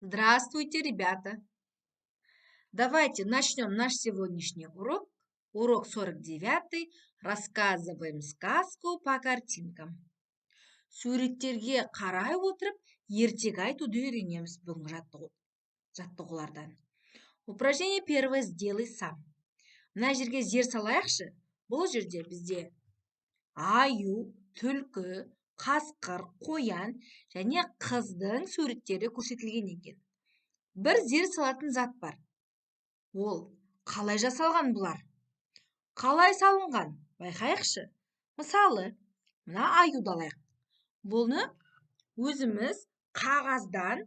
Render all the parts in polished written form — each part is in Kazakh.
Здравствуйте, ребята! Давайте начнем наш сегодняшний урок. Урок 49. Рассказываем сказку по картинкам. Суреттерге қарай отырып, ертегі айтуды үйренеміз бүгінгі жаттығулардан. Упражнение первое сделай сам. Мына жерге зер салайықшы. Бұл жерде бізде аю, түлкі, қасқыр, қоян және қыздың суреттері көрсетілген екен. Бір зер салатын зат бар. Ол қалай жасалған бұлар? Қалай салынған? Байқайықшы. Мысалы, мына аюды алайық. Бұны өзіміз қағаздан,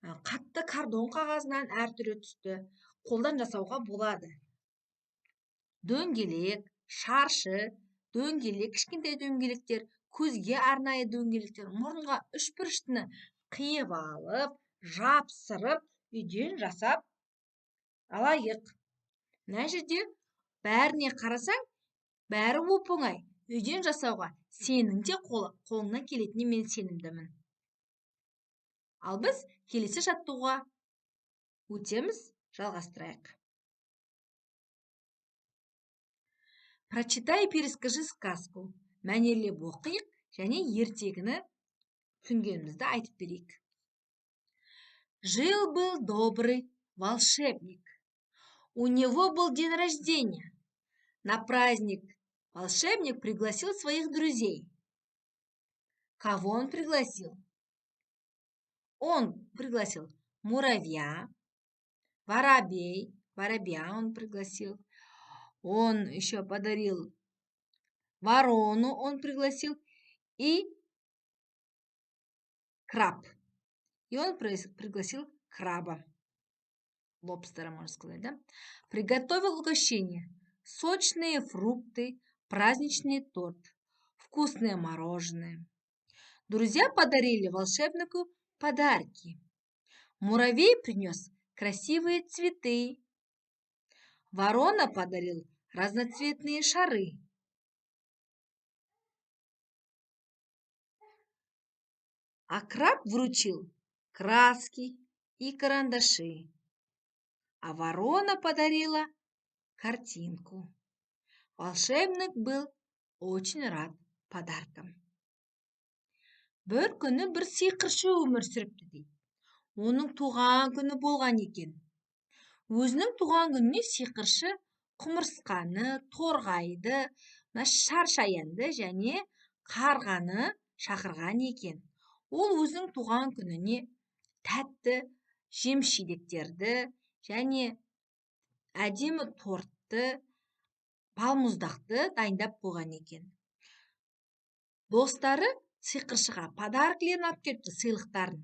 қатты картон қағазынан әртүрлі түсті қолдан жасауға болады. Дөңгелек, шаршы, дөңгелек, кішкентай дөңгелектер, көзге арнайы дөңгелектер, мұрынға үшбұрыштыны қиып алып, жапсырып, үйден жасап алайық. Мына жерде бәріне қарасаң, бәрі оп-оңай. Үйден жасауға сенің де қолыңнан келетініне мен сенімдімін. Ал біз келесі жаттығуға өтеміз, жалғастырайық. Прочитай и перескажи сказку. Мәнерлеп оқиық және ертегіні түсінгенімізді айтып берейік. Жил-был добрый волшебник. У него был день рождения. На праздник волшебник пригласил своих друзей. Кого он пригласил? Он пригласил муравья, воробья он пригласил. Он еще подарил ворону, он пригласил и краб. И он пригласил краба. Лобстера, можно сказать, да? Приготовил угощение. Сочные фрукты, праздничный торт, вкусное мороженое. Друзья подарили волшебнику подарки. Муравей принес красивые цветы. Ворона подарил разноцветные шары. А краб вручил краски и карандаши. А ворона подарила картинку. Волшебник был очень рад подаркам. Бір күні бір сиқыршы өмір сүріпті дейді. Оның туған күні болған екен. Өзінің туған күніне сиқыршы құмырсқаны, торғайды, шаршаянды және қарғаны шақырған екен. Ол өзінің туған күніне тәтті жеміс-жидектерді және әдемі тортты, балмұздақты дайындап қойған екен. Достары сиқыршыға подаркілерін алып келіпті, сыйлықтарын.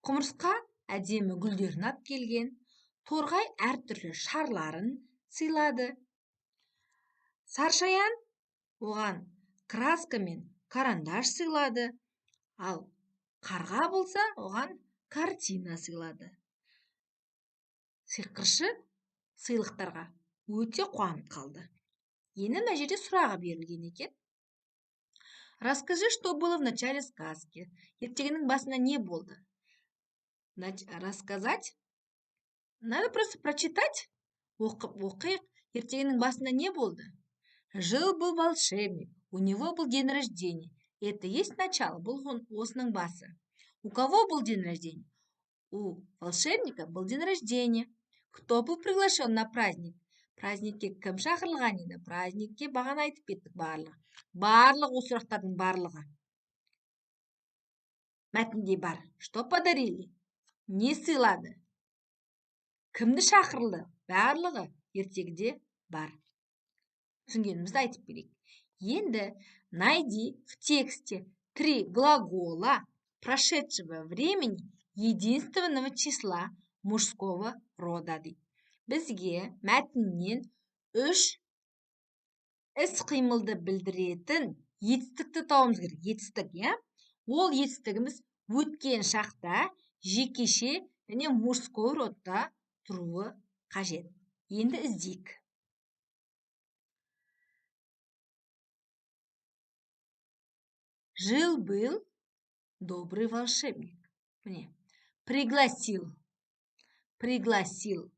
Құмырсқа әдемі гүлдерін алып келген, торғай әртүрлі шарларын сыйлады. Саршаян оған краска мен карандаш сыйлады, ал қарға болса оған картина сыйлады. Сиқыршы сыйлықтарға өте қуанып қалды. Енді мына жерде сұрағы берілген екен. Расскажи, что было в начале сказки. Ертегінің басында не болды? Рассказать? Надо просто прочитать. Оқиық. Ертегінің басында не болды? Жил-был волшебник. У него был день рождения. Это есть начало. Бұл осының басы. У кого был день рождения? У волшебника был день рождения. Кто был приглашен на праздник? Праздникке кім шақырылған еді? Праздникке бағана айтып кеттік барлығы. Барлық осы сұрақтардың барлығы. Мәтінде бар. Что подарили? Не сыйлады? Кімді шақырылды? Барлығы ертегіде бар. Түсінгенімізді айтып берейік. Енді найди в тексте 3 глагола прошедшего времени единственного числа мужского рода. Бізге мәтіннен 3 іс-қимылды білдіретін етістікті тауымыз керек. Етістік, иә? Ол етістігіміз өткен шақта жекеше және мужской родта тұруы қажет. Енді іздейік. Жил-был добрый волшебник. Міне, Пригласил. Пригласил.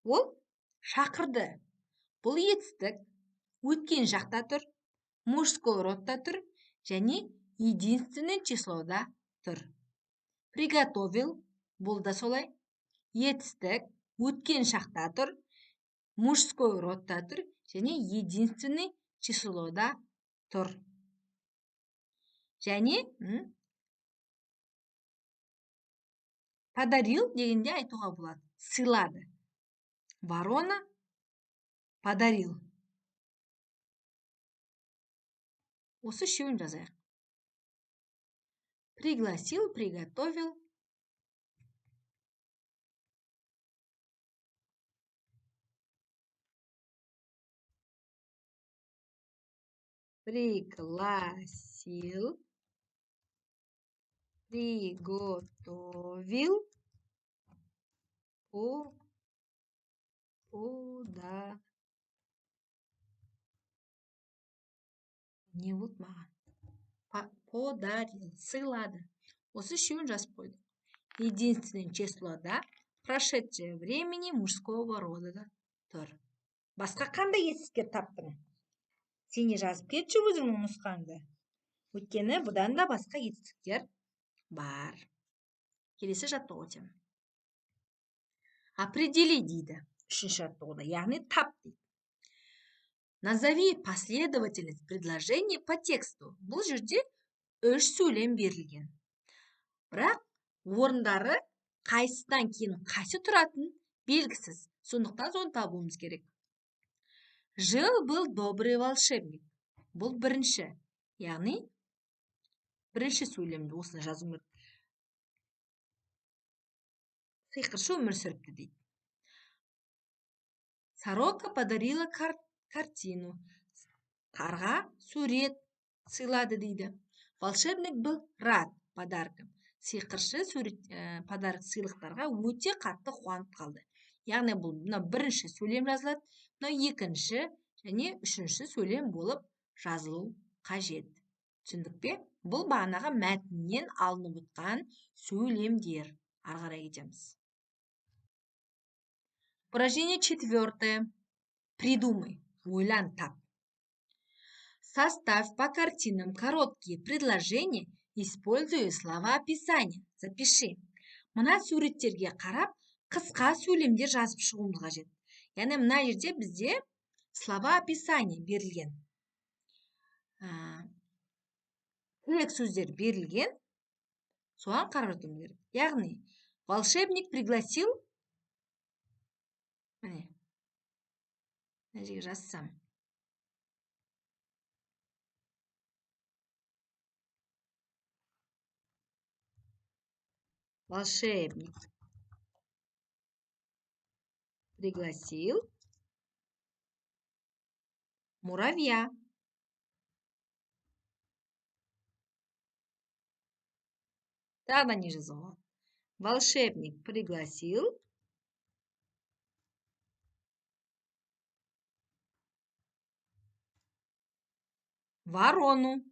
Ол шақырды. Бұл етістік өткен жақта тұр, мужской родта тұр және единственный числода тұр. Приготовил. Бұл да солай. Етістік өткен шақта тұр, мужской родта тұр және единственный числода тұр. Және подарил дегенде айтуға болады. Сыйлады. Ворона подарил. Осы үшеуін жазайық. Пригласил, приготовил. Пригласил, приготовил, не вот маған? Подарил, сыйлады. Осы үшеуін жазып қойдық. Единственное числода прошедшее времени мужского рода тұр. Басқа қандай етістіктер таптың? Сене жазып кетші өзіңнің нұсқаңды. Өйткені бұдан да басқа етістіктер бар. Келесі жаттығу өтем. Определи дейді. Үшінші жаттығуда, яғни тап дейді. Назови последовательность предложений по тексту. Бұл жерде 3 сөйлем берілген. Бірақ орындары қайсыдан кейін қайсы тұратын белгісіз. Сондықтан соны табуымыз керек. Жил-был добрый волшебник. Бұл бірінші. Яғни бірінші сөйлемді осыны жазу керек. Сиқыршы өмір сүріпті дейді. Сорока подарила картину. Қарға сурет сыйлады дейді. Волшебник был рад подаркам. Сиқыршы подарок сыйлықтарға өте қатты қуанып қалды. Яғни бұл бірінші сөйлем жазылады, екінші және үшінші сөйлем болып жазылу қажет. Түсіндік пе? Бұл бағанағы мәтіннен алынып отқан сөйлемдер. Ары қарай кетеміз. Упражнение 4. Придумай. Ойлан, тап. Составь по картинам короткие предложения, используя слова описания. Запиши. Мына суреттерге қарап, қысқа сөйлемдер жазып шығуымыз қажет. Яғни мына жерде бізде слова описания берілген. Тірек сөздер берілген. Соған қарап өтуіміз керек. Яғни, волшебник пригласил. Міне. Мына жерге жазсам. Волшебник пригласил муравья. Тогда не жазуға. Волшебник пригласил ворону.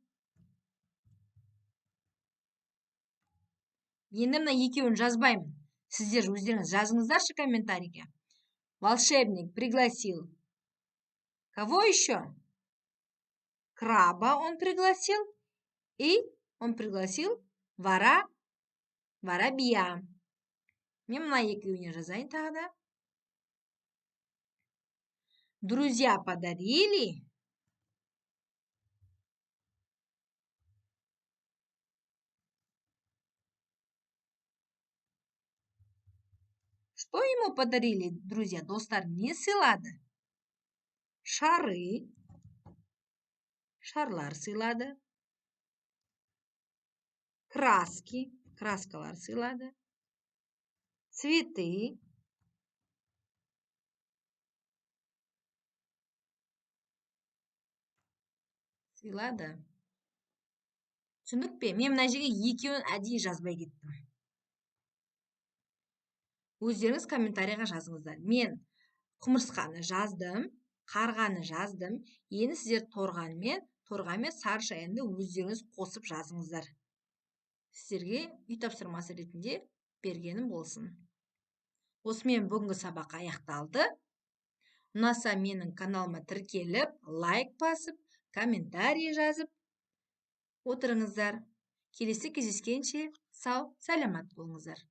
Енді мына екеуін жазбаймын. Сіздер өздеріңіз жазыңыздаршы комментарийге. Волшебник пригласил. Кого еще? Краба он пригласил. И он пригласил воробья. Мен мына екеуіне жазайын тағы да. Друзья подарили. Что ему подарили, друзья? Достар не сыйлады? Шары. Шарлар сыйлады. Краски. Краскалар сыйлады. Цветы. Сыйлады. Түсіндік пе? Мен мына жерге екеуін әдейі жазбай кеттім. Өздеріңіз комментарийға жазыңыздар. Мен құмырсқаны жаздым, қарғаны жаздым. Енді сіздер торғанмен сарышаянды өздеріңіз қосып жазыңыздар. Сіздерге үй тапсырмасы ретінде бергенім болсын. Осымен бүгінгі сабақ аяқталды. Ұнаса менің каналыма тіркеліп, лайк басып, комментарий жазып отырыңыздар. Келесі кездескенше сау, саламат болыңыздар.